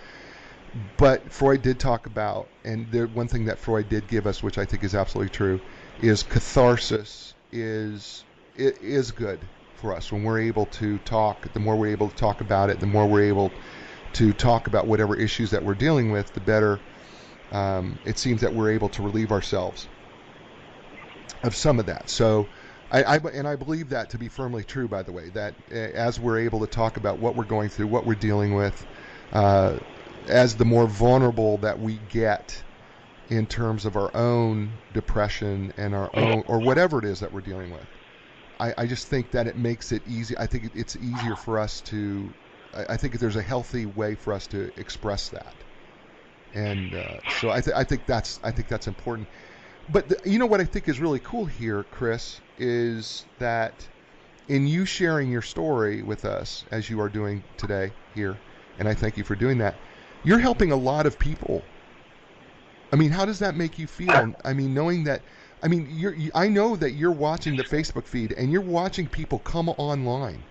But Freud did talk about, and one thing that Freud did give us, which I think is absolutely true, is catharsis is good for us. When we're able to talk, the more we're able to talk about it, the more we're able to talk about whatever issues that we're dealing with, the better it seems that we're able to relieve ourselves of some of that. So I believe that to be firmly true, by the way, that as we're able to talk about what we're going through, what we're dealing with, as the more vulnerable that we get in terms of our own depression and our own, or whatever it is that we're dealing with, I just think that it makes it easy. I think it's easier for us to, I think there's a healthy way for us to express that. And so I think that's important. But what I think is really cool here, Chris, is that in you sharing your story with us, as you are doing today here, and I thank you for doing that, you're helping a lot of people. I mean, how does that make you feel? I mean, knowing that, I mean, I know that you're watching the Facebook feed and you're watching people come online,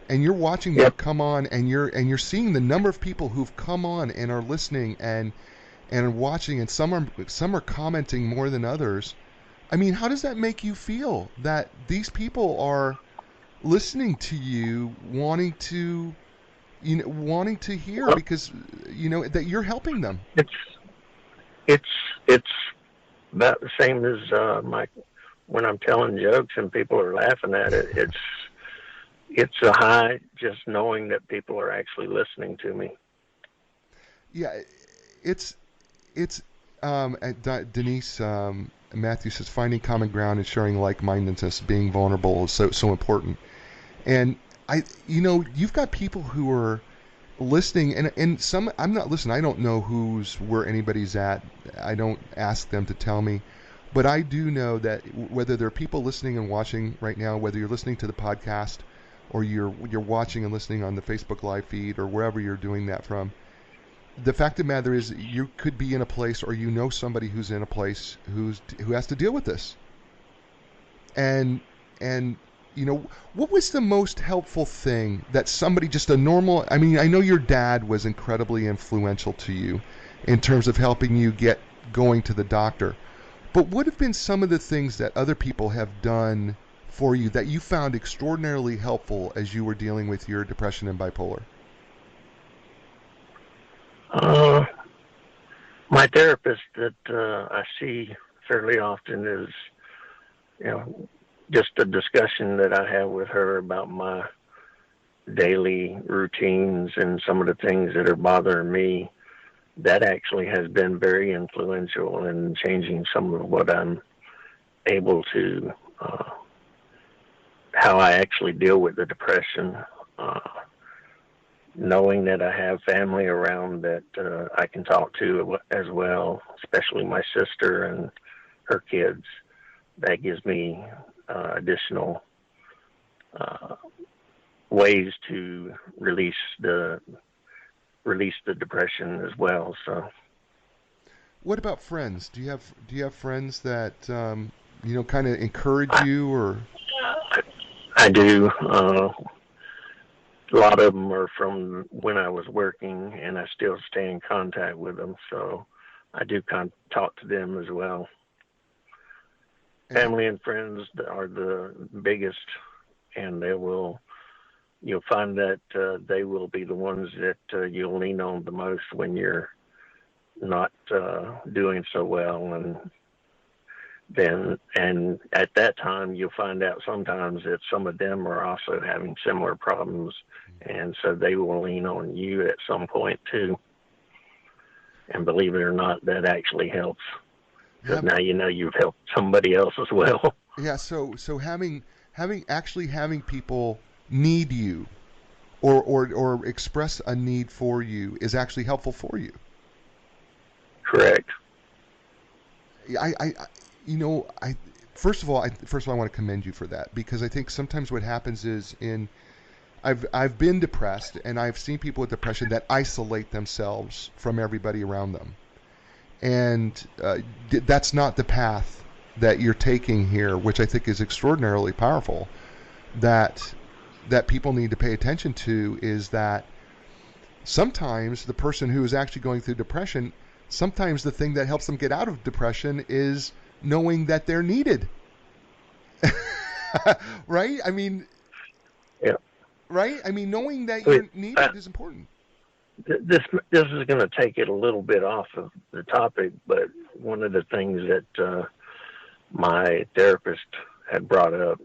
and you're watching them come on, and you're seeing the number of people who've come on and are listening and watching, and some are commenting more than others. I mean, how does that make you feel that these people are listening to you, wanting to hear, because that you're helping them? It's about the same as when I'm telling jokes and people are laughing at it. It's a high just knowing that people are actually listening to me. Yeah, it's Denise Matthew says finding common ground and sharing like-mindedness, being vulnerable is so important. And you've got people who are listening, and some I'm not listening. I don't know where anybody's at. I don't ask them to tell me, but I do know that whether there are people listening and watching right now, whether you're listening to the podcast or you're watching and listening on the Facebook live feed or wherever you're doing that from, the fact of the matter is you could be in a place, or somebody who's in a place who has to deal with this. And what was the most helpful thing that somebody, just a normal, I mean, I know your dad was incredibly influential to you in terms of helping you get going to the doctor, but what have been some of the things that other people have done for you that you found extraordinarily helpful as you were dealing with your depression and bipolar? My therapist that I see fairly often is, just a discussion that I have with her about my daily routines and some of the things that are bothering me. That actually has been very influential in changing some of what I'm able to, how I actually deal with the depression. Knowing that I have family around that I can talk to as well, especially my sister and her kids, that gives me additional ways to release the depression as well. So, what about friends? Do you have friends that kind of encourage you, or? I do. A lot of them are from when I was working, and I still stay in contact with them. So I do talk to them as well. Family and friends are the biggest, and you'll find that they will be the ones that you'll lean on the most when you're not doing so well. And at that time, you'll find out sometimes that some of them are also having similar problems, and so they will lean on you at some point too. And believe it or not, that actually helps, because now you've helped somebody else as well. Yeah. So having people need you, or express a need for you is actually helpful for you. Correct. First of all, I want to commend you for that, because I think sometimes what happens is I've been depressed, and I've seen people with depression that isolate themselves from everybody around them, and that's not the path that you're taking here, which I think is extraordinarily powerful. That people need to pay attention to is that sometimes the person who is actually going through depression, sometimes the thing that helps them get out of depression is knowing that they're needed. Right? I mean, yeah. Right? I mean, knowing that you're needed is important. This is going to take it a little bit off of the topic, but one of the things that my therapist had brought up,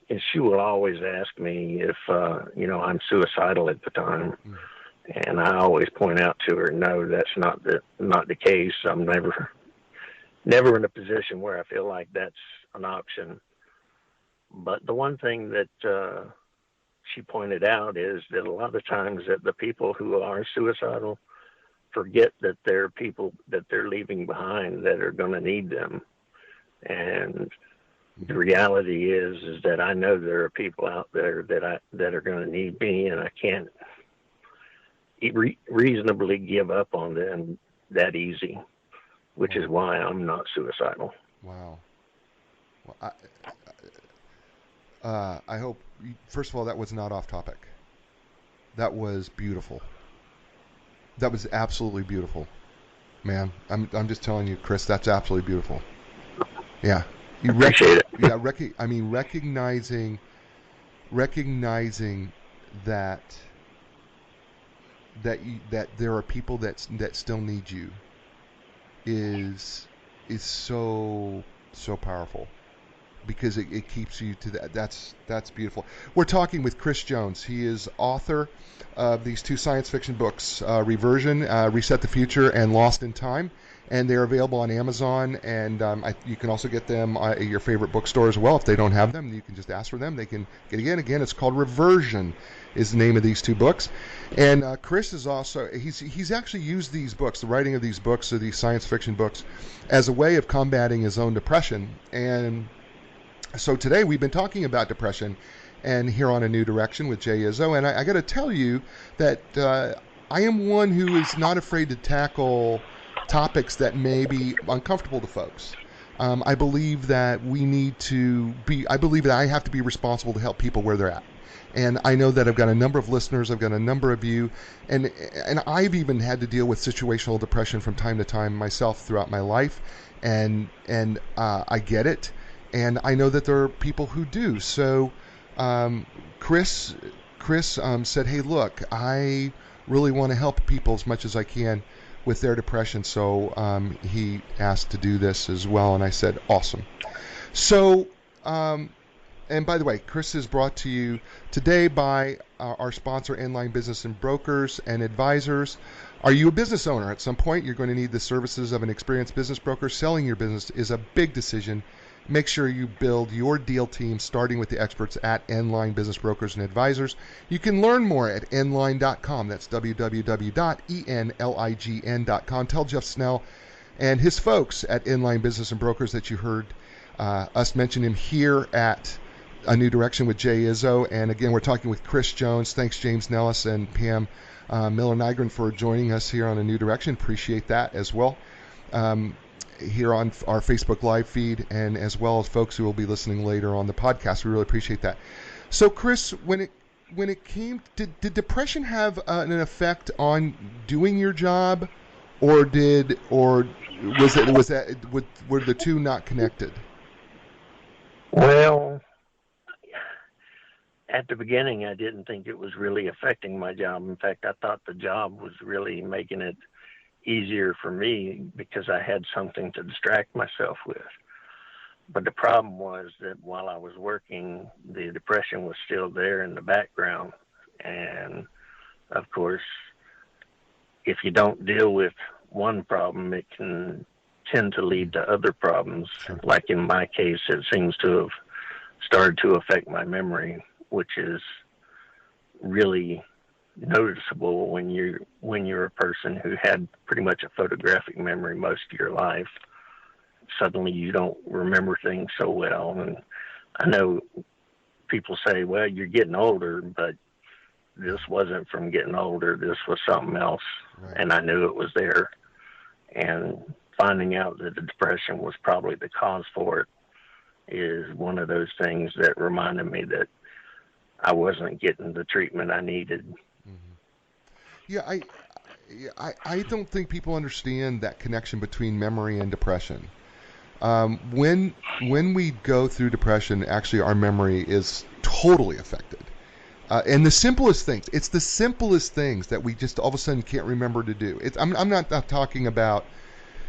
and she will always ask me if I'm suicidal at the time. And I always point out to her, no, that's not the case. I'm never in a position where I feel like that's an option. But the one thing that she pointed out is that a lot of times that the people who are suicidal forget that there are people that they're leaving behind that are going to need them. And the reality is that I know there are people out there that are going to need me, and I can't reasonably give up on them that easy, which is why I'm not suicidal. Wow. Well, I hope, first of all, that was not off topic. That was beautiful. That was absolutely beautiful, man. I'm just telling you, Chris, that's absolutely beautiful. Yeah. You appreciate it. Yeah. Recognizing that there are people that still need you is so powerful. because it keeps you to that. That's beautiful. We're talking with Chris Jones. He is author of these two science fiction books, Reversion, Reset the Future, and Lost in Time. And they're available on Amazon, and you can also get them at your favorite bookstore as well. If they don't have them, you can just ask for them. They can get again. It's called Reversion, is the name of these two books. And Chris is also he's actually used these books, the writing of these books, or these science fiction books, as a way of combating his own depression. And so today we've been talking about depression, and here on A New Direction with Jay Izzo. And I got to tell you that I am one who is not afraid to tackle topics that may be uncomfortable to folks. I believe that I have to be responsible to help people where they're at. And I know that I've got a number of listeners, I've got a number of you, and I've even had to deal with situational depression from time to time myself throughout my life, and I get it, and I know that there are people who do. So Chris said, hey, look, I really want to help people as much as I can with their depression, so he asked to do this as well, and I said, awesome. So, and by the way, Chris is brought to you today by our sponsor, Inline Business and Brokers and Advisors. Are you a business owner? At some point, you're going to need the services of an experienced business broker. Selling your business is a big decision. Make sure you build your deal team starting with the experts at Inline Business Brokers and Advisors. You can learn more at nline.com. That's www.enlign.com. Tell Jeff Snell and his folks at Inline Business and Brokers that you heard us mention him here at A New Direction with Jay Izzo. And again, we're talking with Chris Jones. Thanks, James Nellis and Pam Miller-Nygren, for joining us here on A New Direction. Appreciate that as well. Here on our Facebook Live feed, and as well as folks who will be listening later on the podcast. We really appreciate that. So, Chris, when it came, did depression have an effect on doing your job, or were the two not connected? Well, at the beginning, I didn't think it was really affecting my job. In fact, I thought the job was really making it easier for me because I had something to distract myself with. But the problem was that while I was working, the depression was still there in the background. And of course, if you don't deal with one problem, it can tend to lead to other problems. Sure. Like in my case, it seems to have started to affect my memory, which is really noticeable when you're a person who had pretty much a photographic memory most of your life. Suddenly you don't remember things so well. And I know people say, well, you're getting older, but this wasn't from getting older. This was something else. Right. And I knew it was there. And finding out that the depression was probably the cause for it is one of those things that reminded me that I wasn't getting the treatment I needed. Yeah, I don't think people understand that connection between memory and depression. When we go through depression, actually our memory is totally affected. And the simplest things, it's the simplest things that we just all of a sudden can't remember to do. I'm not talking about,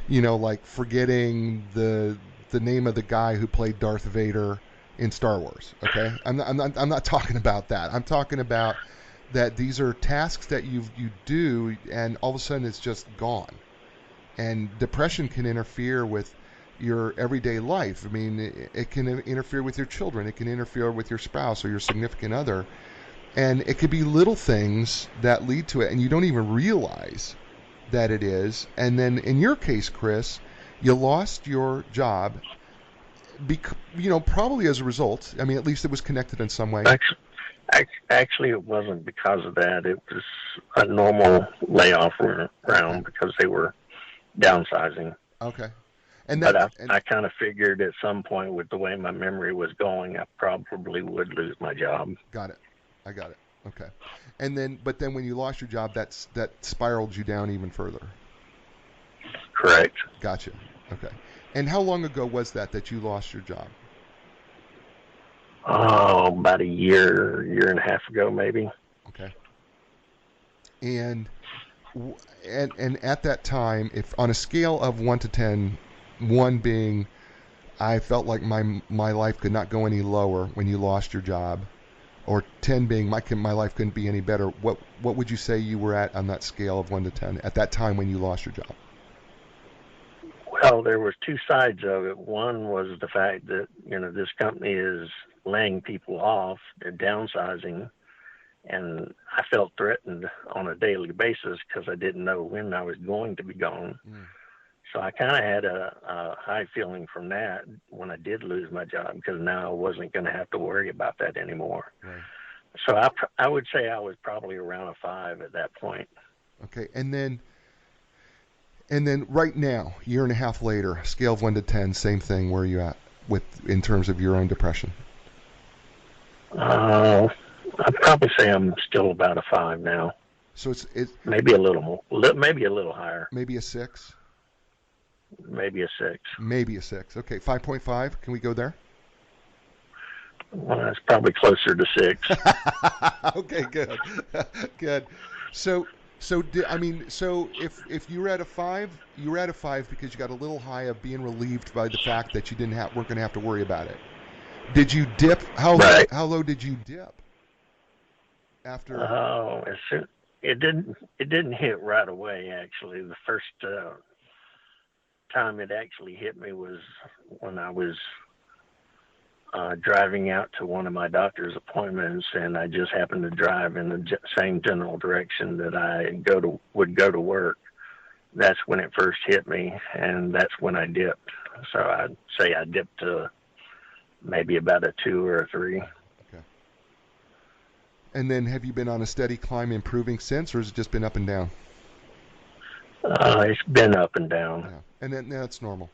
like forgetting the name of the guy who played Darth Vader in Star Wars. Okay, I'm not talking about that. I'm talking about that these are tasks that you do, and all of a sudden it's just gone. And depression can interfere with your everyday life. I mean, it can interfere with your children. It can interfere with your spouse or your significant other. And it could be little things that lead to it, and you don't even realize that it is. And then in your case, Chris, you lost your job, probably as a result. I mean, at least it was connected in some way. Actually, it wasn't because of that. It was a normal layoff round because they were downsizing. Okay. I kind of figured at some point with the way my memory was going, I probably would lose my job. Got it. I got it. Okay. But then when you lost your job, that spiraled you down even further. Correct. Gotcha. Okay. And how long ago was that you lost your job? Oh, about a year and a half ago, maybe. Okay. And at that time, if on a scale of 1 to 10, 1 being I felt like my life could not go any lower when you lost your job, or 10 being my life couldn't be any better. What would you say you were at on that scale of 1 to 10 at that time when you lost your job? Well, there was two sides of it. One was the fact that, this company is laying people off and downsizing, and I felt threatened on a daily basis because I didn't know when I was going to be gone. So I kind of had a high feeling from that when I did lose my job, because now I wasn't going to have to worry about that anymore. Right. So I would say I was probably around a 5 at that point. Okay, and then right now, year and a half later, scale of 1 to 10, same thing. Where are you at in terms of your own depression? I'd probably say I'm still about a 5 now. So it's maybe a little more, maybe a little higher. Maybe a 6. Maybe a 6. Maybe a 6. Okay, 5.5. Can we go there? Well, that's probably closer to 6. Okay, good, good. So if you were at a 5, you were at a 5 because you got a little high of being relieved by the fact that you weren't going to have to worry about it. Did you dip? How low did you dip? After? Oh, it didn't hit right away. Actually, the first time it actually hit me was when I was driving out to one of my doctor's appointments, and I just happened to drive in the same general direction that I would go to work. That's when it first hit me, and that's when I dipped. So I'd say I dipped to maybe about a 2 or a 3. Okay. And then have you been on a steady climb improving since, or has it just been up and down? It's been up and down. Yeah. And then that's normal.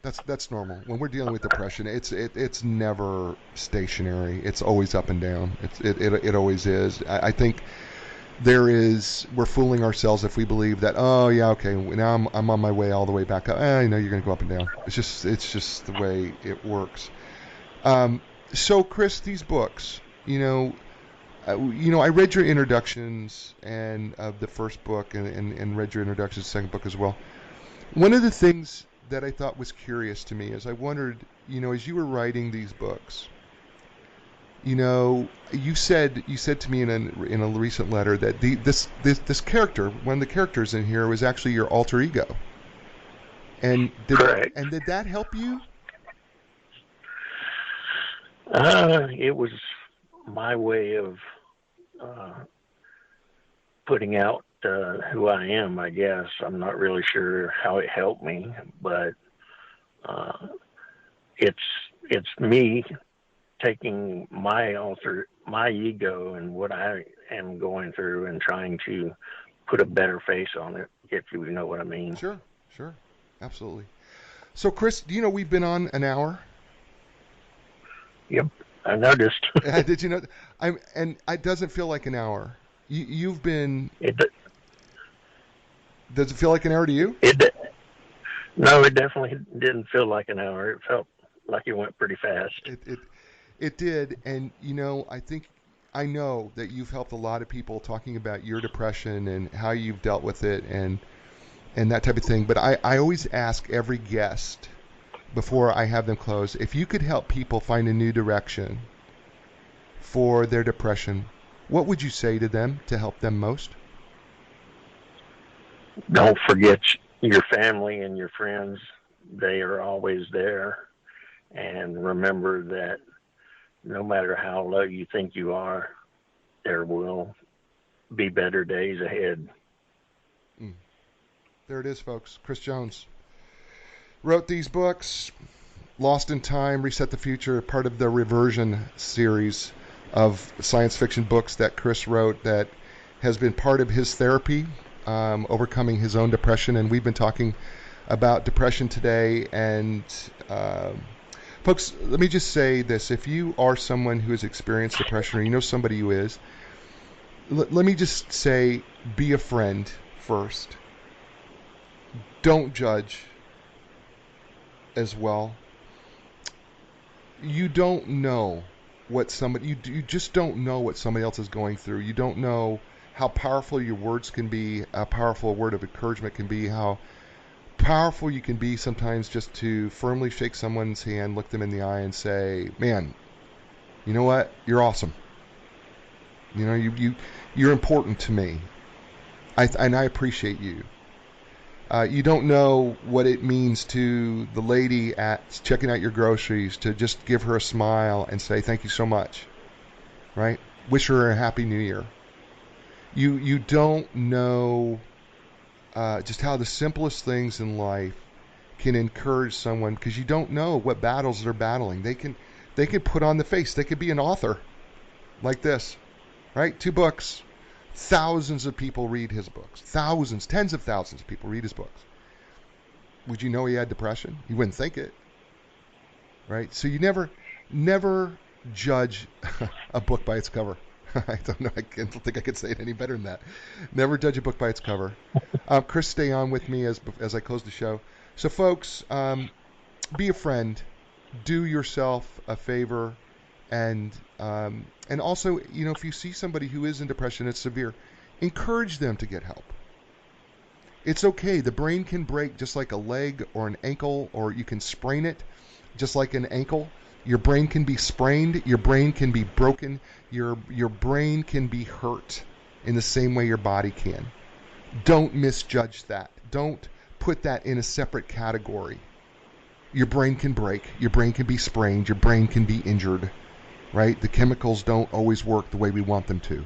That's normal. When we're dealing with depression, it's never stationary. It's always up and down. It always is. I think we're fooling ourselves if we believe that, oh yeah, okay, now I'm on my way all the way back up. You're going to go up and down. It's just the way it works. So Chris, these books, I read your introductions and of the first book and read your introduction to the second book as well. One of the things that I thought was curious to me is I wondered, as you were writing these books, you said to me in a recent letter that this character, one of the characters in here, was actually your alter ego. And did that help you? It was my way of putting out who I am, I guess. I'm not really sure how it helped me, but it's me taking my ego and what I am going through and trying to put a better face on it, if you know what I mean. Sure, absolutely. So Chris, we've been on an hour? Yep, I noticed. Did you know? And it doesn't feel like an hour. You've been. Does it feel like an hour to you? No, it definitely didn't feel like an hour. It felt like it went pretty fast. It did, and I know that you've helped a lot of people talking about your depression and how you've dealt with it and that type of thing. But I always ask every guest before I have them close, if you could help people find a new direction for their depression, what would you say to them to help them most? Don't forget your family and your friends. They are always there. And remember that no matter how low you think you are, there will be better days ahead. There it is, folks. Chris Jones wrote these books, Lost in Time, Reset the Future, part of the Reversione series of science fiction books that Chris wrote that has been part of his therapy, overcoming his own depression. And we've been talking about depression today. And folks, let me just say this. If you are someone who has experienced depression, or you know somebody who is, let me just say, be a friend first. Don't judge as well. You don't know what you just don't know what somebody else is going through. You don't know how powerful your words can be, how powerful a word of encouragement can be, how powerful you can be sometimes just to firmly shake someone's hand, look them in the eye, and say, "Man, you know what? You're awesome. You know, you're important to me. And I appreciate you." You don't know what it means to the lady at checking out your groceries to just give her a smile and say, "Thank you so much," right? Wish her a happy new year. You don't know just how the simplest things in life can encourage someone, because you don't know what battles they're battling. They can put on the face. They could be an author like this, right? 2 books. Thousands of people read his books. Thousands, tens of thousands of people read his books. Would you know he had depression? You wouldn't think it, right? So you never judge a book by its cover. I don't know. I don't think I could say it any better than that. Never judge a book by its cover. Chris, stay on with me as I close the show. So, folks, be a friend. Do yourself a favor, and also, you know, if you see somebody who is in depression, it's severe, encourage them to get help. It's okay. The brain can break just like a leg or an ankle, or you can sprain it just like an ankle. Your brain can be sprained. Your brain can be broken. Your brain can be hurt in the same way your body can. Don't misjudge that. Don't put that in a separate category. Your brain can break. Your brain can be sprained. Your brain can be injured, right? The chemicals don't always work the way we want them to.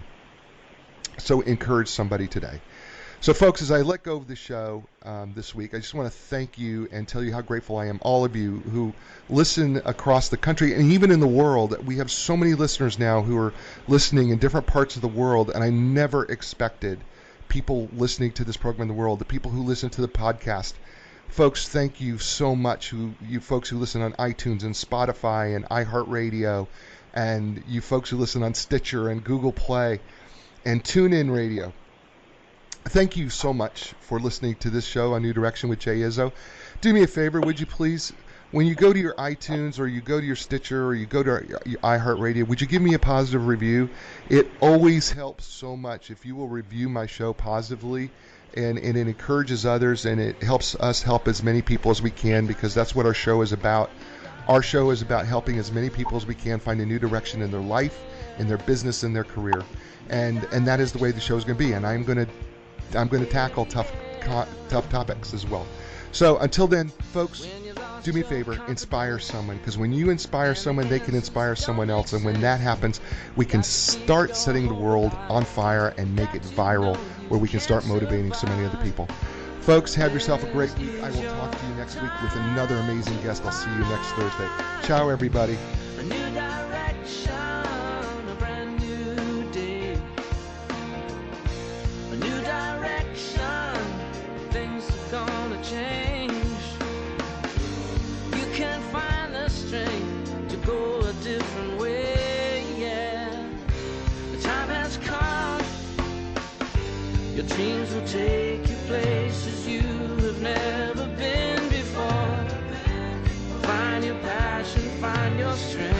So encourage somebody today. So, folks, as I let go of the show this week, I just want to thank you and tell you how grateful I am, all of you who listen across the country and even in the world. We have so many listeners now who are listening in different parts of the world, and I never expected people listening to this program in the world, the people who listen to the podcast. Folks, thank you so much, you folks who listen on iTunes and Spotify and iHeartRadio, and you folks who listen on Stitcher and Google Play and TuneIn Radio. Thank you so much for listening to this show on New Direction with Jay Izzo. Do me a favor, would you please, when you go to your iTunes or you go to your Stitcher or you go to your iHeartRadio, would you give me a positive review? It always helps so much if you will review my show positively, and it encourages others, and it helps us help as many people as we can, because that's what our show is about. Our show is about helping as many people as we can find a new direction in their life, in their business, in their career. And that is the way the show is going to be. And I'm going to tackle tough topics as well. So until then, folks, do me a favor, inspire someone, because when you inspire someone, they can inspire someone else. And when that happens, we can start setting the world on fire and make it viral, where we can start motivating so many other people. Folks, have yourself a great week. I will talk to you next week with another amazing guest. I'll see you next Thursday. Ciao, everybody. A new direction, a brand new day. A new direction, things are gonna change. You can find the strength to go a different way, yeah. The time has come. Your dreams will take you places you have never been before. Find your passion, find your strength.